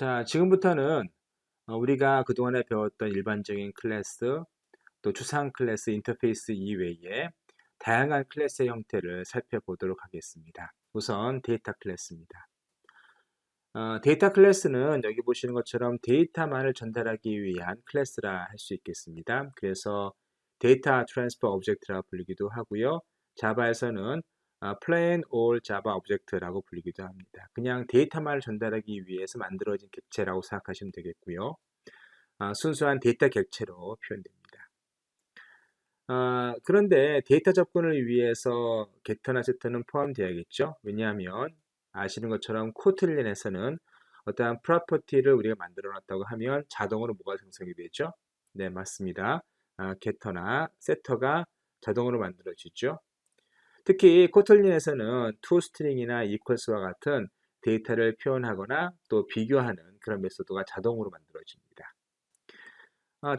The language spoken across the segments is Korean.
자, 지금부터는 우리가 그동안에 배웠던 일반적인 클래스, 또 추상 클래스 인터페이스 이외에 다양한 클래스의 형태를 살펴보도록 하겠습니다. 우선 데이터 클래스입니다. 데이터 클래스는 여기 보시는 것처럼 데이터만을 전달하기 위한 클래스라 할 수 있겠습니다. 그래서 데이터 트랜스퍼 오브젝트라고 불리기도 하고요. 자바에서는 plain old Java object라고 불리기도 합니다. 그냥 데이터만을 전달하기 위해서 만들어진 객체라고 생각하시면 되겠고요. 순수한 데이터 객체로 표현됩니다. 그런데 데이터 접근을 위해서 게터나 세터는 포함되어야겠죠. 왜냐하면 아시는 것처럼 코틀린에서는 어떠한 프로퍼티를 우리가 만들어 놨다고 하면 자동으로 뭐가 생성이 되죠? 네, 맞습니다. 게터나 세터가 자동으로 만들어지죠. 특히 코틀린에서는 toString이나 equals와 같은 데이터를 표현하거나 또 비교하는 그런 메소드가 자동으로 만들어집니다.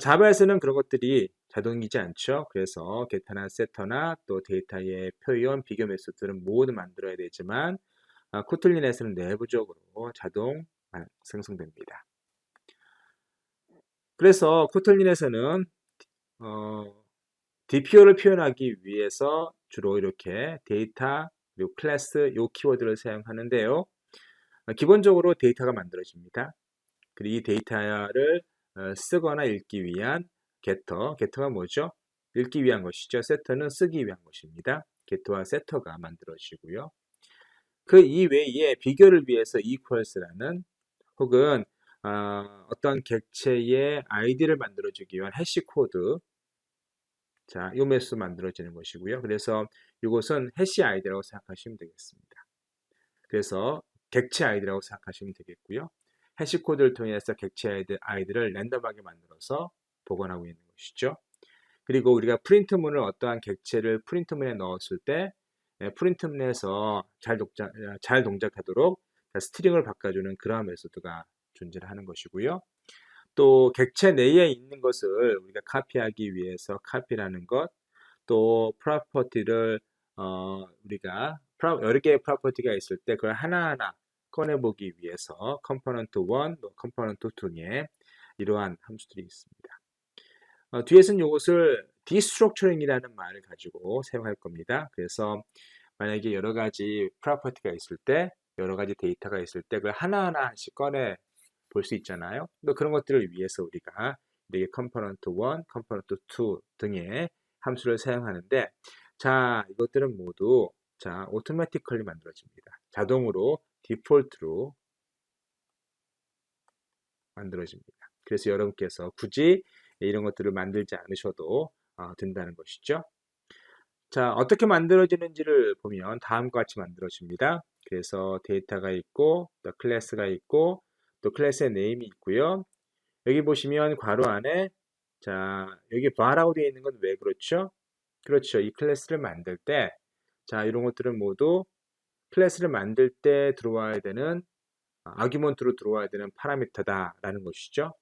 자바에서는 그런 것들이 자동이지 않죠. 그래서 게터나 세터나 또 데이터의 표현, 비교 메소드들은 모두 만들어야 되지만 코틀린에서는 내부적으로 자동 생성됩니다. 그래서 코틀린에서는 DPO를 표현하기 위해서 주로 이렇게 데이터, 그리고 클래스, 요 키워드를 사용하는데요. 기본적으로 데이터가 만들어집니다. 그리고 이 데이터를 쓰거나 읽기 위한 게터가 뭐죠? 읽기 위한 것이죠. 세터는 쓰기 위한 것입니다. 게터와 세터가 만들어지고요. 그 이외에 비교를 위해서 equals라는 혹은 어떤 객체의 아이디를 만들어주기 위한 해시 코드, 자, 요 메소드 만들어지는 것이고요. 그래서 이것은 해시 아이디라고 생각하시면 되겠습니다. 그래서 객체 아이디라고 생각하시면 되겠고요. 해시 코드를 통해서 객체 아이디를 랜덤하게 만들어서 복원하고 있는 것이죠. 그리고 우리가 프린트문을 어떠한 객체를 프린트문에 넣었을 때 프린트문에서 잘 동작하도록 스트링을 바꿔주는 그러한 메소드가 존재를 하는 것이고요. 또 객체 내에 있는 것을 우리가 카피하기 위해서 카피라는 것, 또 프로퍼티를 우리가 여러 개의 프로퍼티가 있을 때 그걸 하나하나 꺼내보기 위해서 컴포넌트 1, 컴포넌트 2 등의 이러한 함수들이 있습니다. 뒤에서는 이것을 destructuring이라는 말을 가지고 사용할 겁니다. 그래서 만약에 여러 가지 프로퍼티가 있을 때, 여러 가지 데이터가 있을 때 그걸 하나하나씩 꺼내 볼 수 있잖아요. 또 그런 것들을 위해서 우리가 이렇게 컴포넌트 1, 컴포넌트 2 등의 함수를 사용하는데, 자, 이것들은 모두 자, automatically 만들어집니다. 자동으로 디폴트로 만들어집니다. 그래서 여러분께서 굳이 이런 것들을 만들지 않으셔도 된다는 것이죠. 자, 어떻게 만들어지는지를 보면 다음과 같이 만들어집니다. 그래서 데이터가 있고, 또 클래스가 있고, 또 클래스의 네임이 있고요. 여기 보시면 괄호 안에 자, 여기 bar라고 되어 있는 건 왜 그렇죠? 그렇죠. 이 클래스를 만들 때, 자, 이런 것들은 모두 클래스를 만들 때 들어와야 되는 아규먼트로 들어와야 되는 파라미터다라는 것이죠.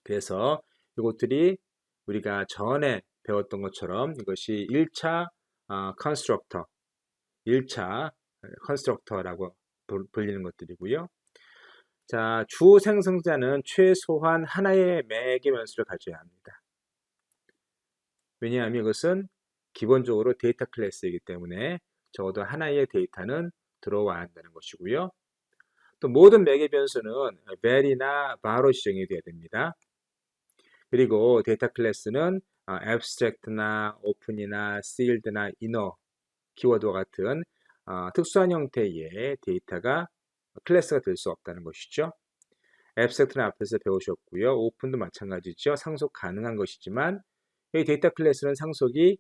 그래서 이것들이 우리가 전에 배웠던 것처럼 이것이 1차 컨스트럭터, 1차 컨스트럭터라고 불리는 것들이고요. 자, 주 생성자는 최소한 하나의 매개 변수를 가져야 합니다. 왜냐하면 이것은 기본적으로 데이터 클래스이기 때문에 적어도 하나의 데이터는 들어와야 한다는 것이고요. 또 모든 매개 변수는 var이나 var로 지정이 되어야 됩니다. 그리고 데이터 클래스는 abstract나 open이나 sealed나 inner 키워드와 같은 특수한 형태의 데이터가 클래스가 될 수 없다는 것이죠. abstract는 앞에서 배우셨고요. open도 마찬가지죠. 상속 가능한 것이지만 이 데이터 클래스는 상속이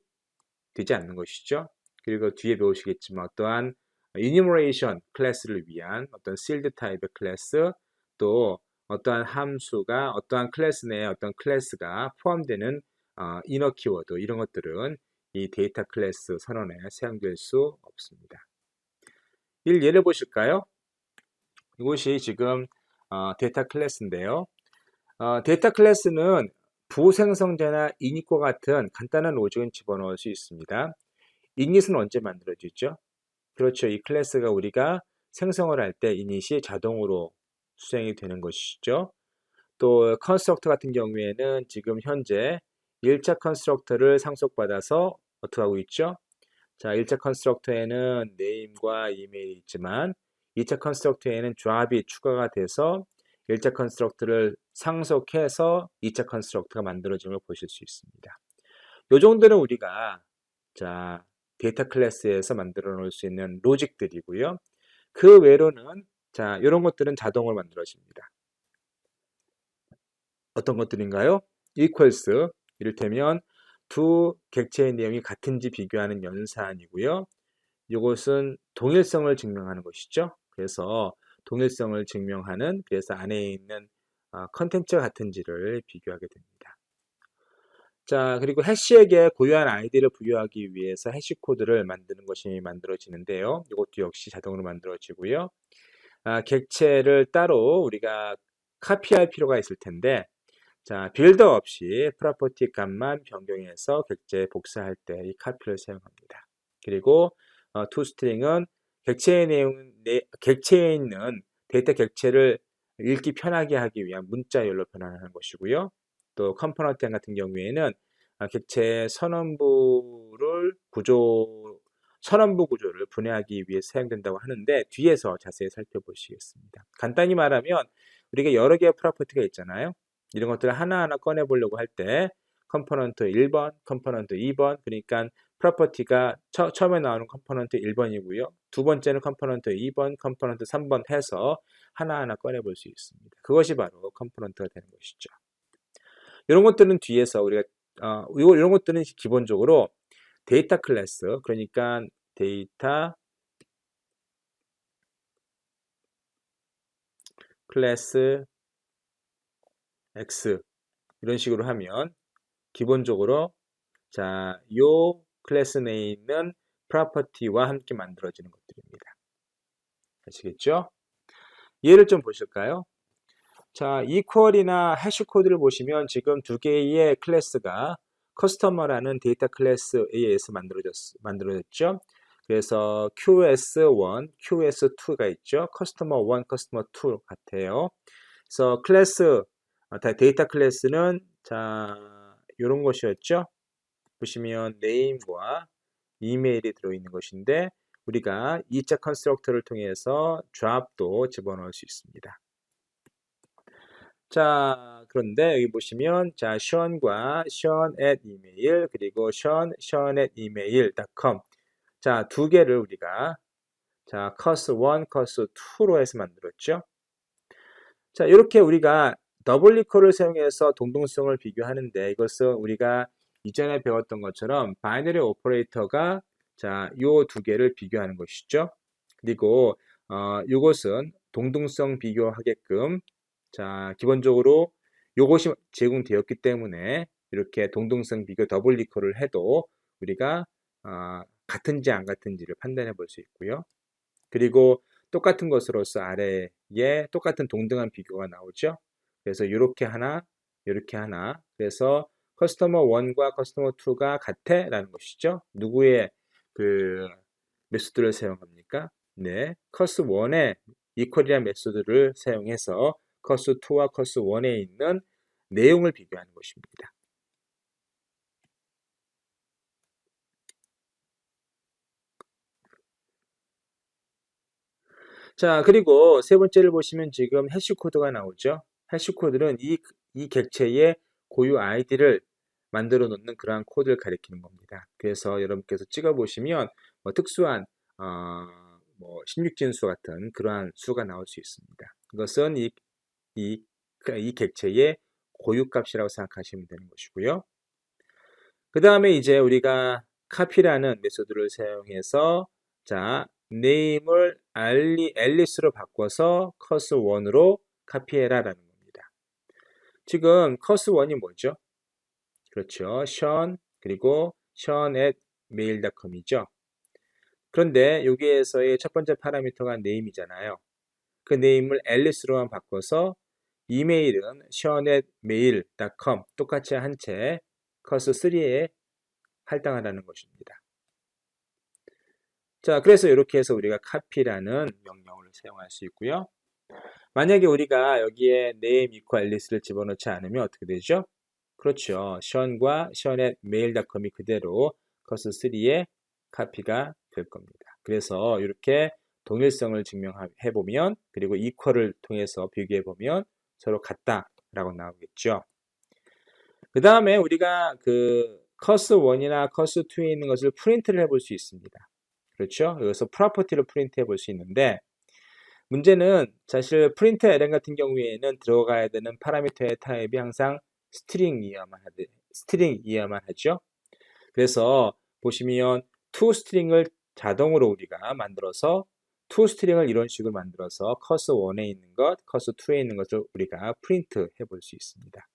되지 않는 것이죠. 그리고 뒤에 배우시겠지만 어떠한 enumeration 클래스를 위한 어떤 sealed 타입의 클래스, 또 어떠한 함수가 어떠한 클래스 내에 어떤 클래스가 포함되는 inner 키워드, 이런 것들은 이 데이터 클래스 선언에 사용될 수 없습니다. 예를 보실까요? 이것이 지금 데이터 클래스인데요. 데이터 클래스는 부생성자나 init과 같은 간단한 로직은 집어넣을 수 있습니다. init은 언제 만들어지죠? 그렇죠. 이 클래스가 우리가 생성을 할 때 init이 자동으로 수행이 되는 것이죠. 또 컨스트럭터 같은 경우에는 지금 현재 1차 컨스트럭터를 상속받아서 어떻게 하고 있죠? 자, 1차 컨스트럭터에는 네임과 이메일이 있지만 2차 컨스트럭터에는 drop이 추가가 돼서 1차 컨스트럭터를 상속해서 2차 컨스트럭터가 만들어진 걸 보실 수 있습니다. 요 정도는 우리가 자, 데이터 클래스에서 만들어 놓을 수 있는 로직들이고요. 그 외로는 자, 이런 것들은 자동으로 만들어집니다. 어떤 것들인가요? equals, 이를테면 두 객체의 내용이 같은지 비교하는 연산이고요. 이것은 동일성을 증명하는 것이죠. 그래서 동일성을 증명하는, 그래서 안에 있는 컨텐츠가 같은지를 비교하게 됩니다. 자, 그리고 해시에게 고유한 아이디를 부여하기 위해서 해시 코드를 만드는 것이 만들어지는데요. 이것도 역시 자동으로 만들어지고요. 객체를 따로 우리가 카피할 필요가 있을 텐데, 자, 빌더 없이 프로퍼티 값만 변경해서 객체에 복사할 때 이 카피를 사용합니다. 그리고 toString은 객체에 있는 데이터 객체를 읽기 편하게 하기 위한 문자열로 변환하는 것이고요. 또 컴포넌트 같은 경우에는 객체의 선언부 구조를 분해하기 위해 사용된다고 하는데 뒤에서 자세히 살펴보시겠습니다. 간단히 말하면 우리가 여러 개의 프로퍼티가 있잖아요. 이런 것들을 하나하나 꺼내 보려고 할 때 컴포넌트 1번, 컴포넌트 2번, 그러니까 프로퍼티가 처음에 나오는 컴포넌트 1번이고요. 두 번째는 컴포넌트 2번, 컴포넌트 3번 해서 하나하나 꺼내 볼 수 있습니다. 그것이 바로 컴포넌트가 되는 것이죠. 이런 것들은 뒤에서 우리가 이런 것들은 기본적으로 데이터 클래스, 그러니까 데이터 클래스 X 이런 식으로 하면 기본적으로 자, 요 클래스 내에 있는 프로퍼티와 함께 만들어지는 것들입니다. 아시겠죠? 예를 좀 보실까요? 자, equal이나 해시 코드를 보시면 지금 두 개의 클래스가 커스터머라는 데이터 클래스에 의해서 만들어졌죠. 그래서 QS1, QS2가 있죠. 커스터머 1, 커스터머 2 같아요. 그래서 클래스, 데이터 클래스는 자, 이런 것이었죠. 보시면 name과 이메일이 들어있는 것인데 우리가 2차 컨스트럭터를 통해서 drop도 집어넣을 수 있습니다. 자, 그런데 여기 보시면 자, Sean과 Sean at email 그리고 Sean at email.com 자, 두 개를 우리가 자, cos1, cos2로 해서 만들었죠. 자, 이렇게 우리가 더블 이퀄을 사용해서 동등성을 비교하는데 이것은 우리가 이전에 배웠던 것처럼 바이너리 오퍼레이터가 자, 요 두 개를 비교하는 것이죠. 그리고 이것은 동등성 비교하게끔 자, 기본적으로 이것이 제공되었기 때문에 이렇게 동등성 비교 더블 이퀄을 해도 우리가 같은지 안 같은지를 판단해 볼 수 있고요. 그리고 똑같은 것으로서 아래에 똑같은 동등한 비교가 나오죠. 그래서 이렇게 하나, 이렇게 하나. 그래서 커스터머 1과 커스터머 2가 같아? 라는 것이죠. 누구의 그 메소드를 사용합니까? 네, 커스 1의 이퀄이라는 메소드를 사용해서 커스 2와 커스 1에 있는 내용을 비교하는 것입니다. 자, 그리고 세 번째를 보시면 지금 해시 코드가 나오죠. 해시 코드는 이 객체의 고유 아이디를 만들어 놓는 그러한 코드를 가리키는 겁니다. 그래서 여러분께서 찍어 보시면 특수한 뭐 16진수 같은 그러한 수가 나올 수 있습니다. 이것은 이 객체의 고유 값이라고 생각하시면 되는 것이고요. 그 다음에 이제 우리가 카피라는 메소드를 사용해서 자, name을 앨리스로 바꿔서 cos1으로 카피해라 라는 겁니다. 지금 cos1이 뭐죠? 그렇죠. Sean 그리고 Sean at mail.com이죠. 그런데 여기에서의 첫 번째 파라미터가 name이잖아요. 그 name을 앨리스로만 바꿔서 이메일은 Sean at mail.com 똑같이 한 채 cos3에 할당하라는 것입니다. 자, 그래서 이렇게 해서 우리가 copy라는 명령어를 사용할 수 있고요. 만약에 우리가 여기에 name equal 앨리스를 집어넣지 않으면 어떻게 되죠? 그렇죠. 션과 션의 mail.com이 그대로 커스3에 카피가 될 겁니다. 그래서 이렇게 동일성을 증명해 보면, 그리고 equal을 통해서 비교해 보면 서로 같다라고 나오겠죠. 그 다음에 우리가 그 커스1이나 커스2에 있는 것을 프린트를 해볼 수 있습니다. 그렇죠? 여기서 프로퍼티를 프린트 해볼 수 있는데, 문제는 사실 프린트 ln 같은 경우에는 들어가야 되는 파라미터의 타입이 항상 스트링이어야만 하죠. 그래서 보시면 toString을 자동으로 우리가 만들어서 toString을 이런 식으로 만들어서 커스1에 있는 것, 커스2에 있는 것을 우리가 프린트 해볼 수 있습니다.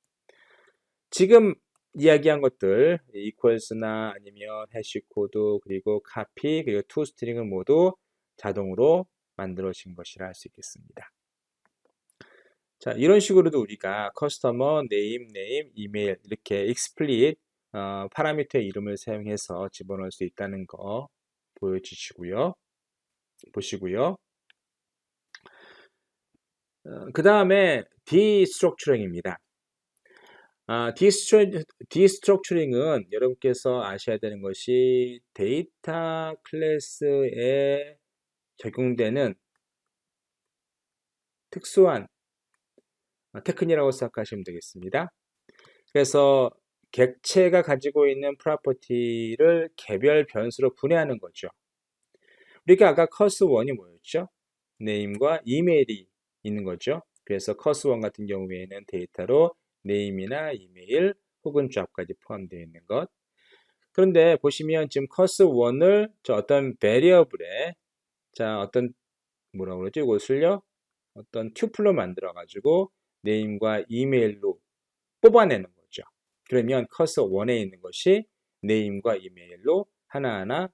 지금 이야기한 것들 equals나 아니면 해시코드, 그리고 copy, 그리고 toString은 모두 자동으로 만들어진 것이라 할 수 있겠습니다. 자, 이런 식으로도 우리가 커스터머, 네임, 이메일 이렇게 explicit 파라미터의 이름을 사용해서 집어넣을 수 있다는 거 보시고요. 그 다음에 destructuring입니다. destructuring은 여러분께서 아셔야 되는 것이 데이터 클래스에 적용되는 특수한 테크닉이라고 생각하시면 되겠습니다. 그래서 객체가 가지고 있는 프로퍼티를 개별 변수로 분해하는 거죠. 우리가 아까 커스1이 뭐였죠? 네임과 이메일이 있는 거죠. 그래서 커스1 같은 경우에는 데이터로 네임이나 이메일 혹은 잡까지 포함되어 있는 것. 그런데 보시면 지금 커스1을 어떤 베리어블에 어떤 뭐라고 그러죠? 이것을요? 어떤 튜플로 만들어 가지고 네임과 이메일로 뽑아내는 거죠. 그러면 커서1에 있는 것이 네임과 이메일로 하나하나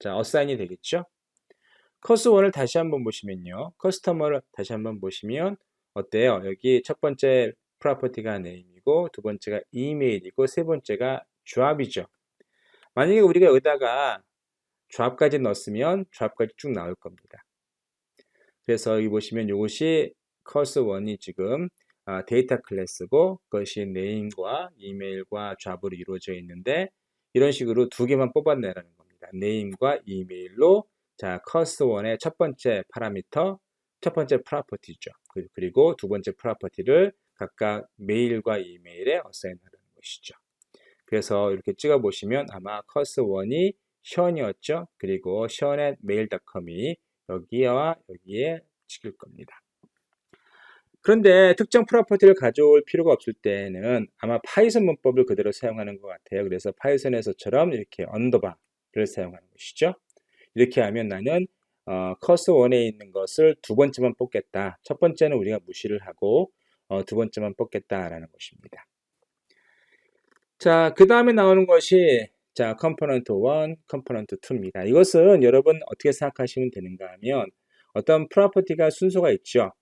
어사인이 되겠죠. 커서1을 다시 한번 보시면요. 커스터머를 다시 한번 보시면 어때요? 여기 첫 번째 프로퍼티가 네임이고, 두 번째가 이메일이고, 세 번째가 잡이죠. 만약에 우리가 여기다가 잡까지 넣었으면 잡까지 쭉 나올 겁니다. 그래서 여기 보시면 이것이 커스1이 지금 데이터 클래스고, 그것이 네임과 이메일과 잡으로 이루어져 있는데, 이런 식으로 두 개만 뽑아내라는 겁니다. 네임과 이메일로 커스1의 첫 번째 파라미터, 첫 번째 프로퍼티죠. 그리고 두 번째 프로퍼티를 각각 메일과 이메일에 어사인하는 것이죠. 그래서 이렇게 찍어 보시면 아마 커스1이 션이었죠. 그리고 션의 mail.com이 여기와 여기에 찍힐 겁니다. 그런데 특정 프로퍼티를 가져올 필요가 없을 때는 아마 파이썬 문법을 그대로 사용하는 것 같아요. 그래서 파이썬에서처럼 이렇게 언더바를 사용하는 것이죠. 이렇게 하면 나는 커스1에 있는 것을 두 번째만 뽑겠다. 첫 번째는 우리가 무시를 하고 두 번째만 뽑겠다라는 것입니다. 자, 그 다음에 나오는 것이 컴포넌트 1, 컴포넌트 2입니다. 이것은 여러분 어떻게 생각하시면 되는가 하면 어떤 프로퍼티가 순서가 있죠.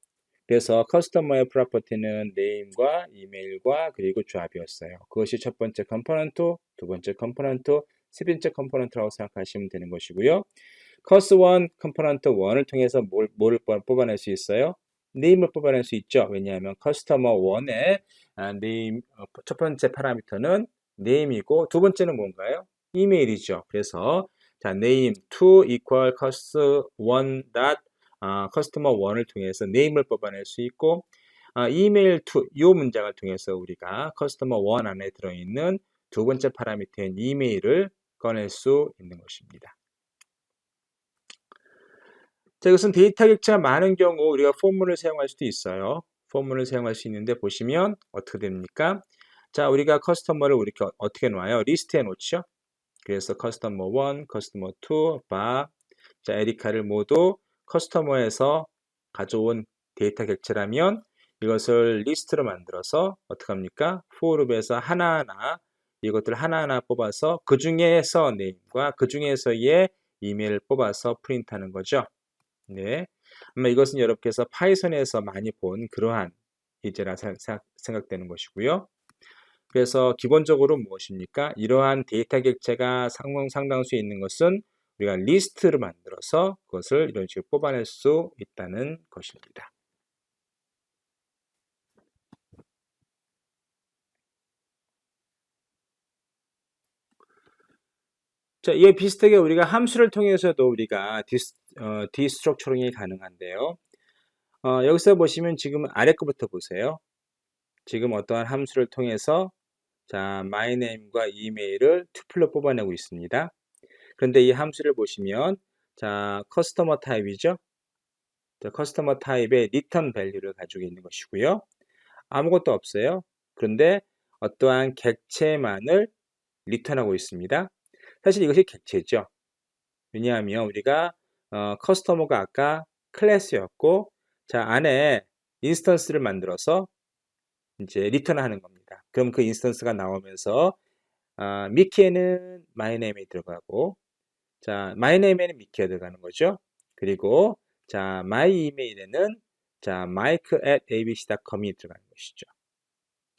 그래서 커스터머의 프로퍼티는 네임과 이메일과 그리고 잡이었어요. 그것이 첫 번째 컴포넌트, 두 번째 컴포넌트, 세 번째 컴포넌트라고 생각하시면 되는 것이고요. 커스1 컴포넌트 1을 통해서 뭐를 뽑아낼 수 있어요? 네임을 뽑아낼 수 있죠. 왜냐하면 커스터머 1의 네임 첫 번째 파라미터는 네임이고, 두 번째는 뭔가요? 이메일이죠. 그래서 name 2 equal cost1 dot customer 1을 통해서 네임을 뽑아낼 수 있고, 이메일 2 이 문장을 통해서 우리가 customer 1 안에 들어있는 두 번째 파라미터인 이메일을 꺼낼 수 있는 것입니다. 자, 이것은 데이터 객체가 많은 경우 우리가 포문을 사용할 수도 있어요. 포문을 사용할 수 있는데 보시면 어떻게 됩니까? 자, 우리가 커스터머를 이렇게 어떻게 놓아요? 리스트에 놓죠. 그래서 커스터머 1, 커스터머 2, 바, 에리카를 모두 커스터머에서 가져온 데이터 객체라면 이것을 리스트로 만들어서 어떻게 합니까? 포르룹에서 하나하나 이것들을 하나하나 뽑아서 그 중에서 네임과 그 중에서의 이메일을 뽑아서 프린트하는 거죠. 네, 아마 이것은 여러분께서 파이썬에서 많이 본 그러한 예제라 생각되는 것이고요. 그래서 기본적으로 무엇입니까? 이러한 데이터 객체가 상당수에 있는 것은 우리가 리스트를 만들어서 그것을 이런 식으로 뽑아낼 수 있다는 것입니다. 자, 이에 비슷하게 우리가 함수를 통해서도 우리가 디스트럭처링이 가능한데요. 여기서 보시면 지금 아래 거부터 보세요. 지금 어떠한 함수를 통해서 자, my name과 이메일을 투플로 뽑아내고 있습니다. 그런데 이 함수를 보시면 자, 커스터머 타입이죠. 자, 커스터머 타입의 리턴 밸류를 가지고 있는 것이고요. 아무것도 없어요. 그런데 어떠한 객체만을 리턴하고 있습니다. 사실 이것이 객체죠. 왜냐하면 우리가 커스터머가 아까 클래스였고 자, 안에 인스턴스를 만들어서 이제 리턴하는 겁니다. 그럼 그 인스턴스가 나오면서 미키에는 my name이 들어가고 자, my name에는 미키가 들어가는 거죠. 그리고 자, my email에는 자, mike@abc.com이 들어가는 것이죠.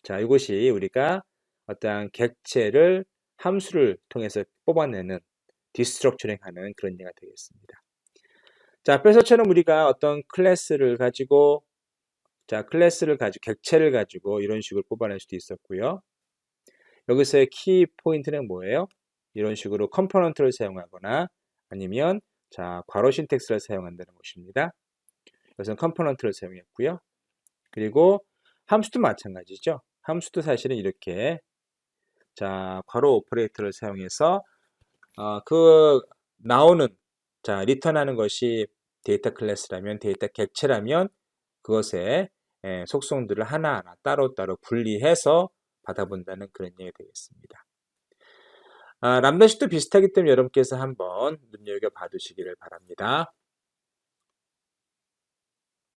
자, 이것이 우리가 어떠한 객체를 함수를 통해서 뽑아내는 디스트럭처링 하는 그런 예가 되겠습니다. 자, 앞에서처럼 우리가 어떤 클래스를 가지고 객체를 가지고 이런 식으로 뽑아낼 수도 있었고요. 여기서의 키 포인트는 뭐예요? 이런 식으로 컴포넌트를 사용하거나 아니면 자, 괄호 신텍스를 사용한다는 것입니다. 여기서는 컴포넌트를 사용했고요. 그리고 함수도 마찬가지죠. 함수도 사실은 이렇게 자, 괄호 오퍼레이터를 사용해서 그 나오는 자, 리턴하는 것이 데이터 클래스라면 데이터 객체라면 그것의 속성들을 하나하나 따로따로 분리해서 받아본다는 그런 얘기가 되겠습니다. 람다식도 비슷하기 때문에 여러분께서 한번 눈여겨 봐두시기를 바랍니다.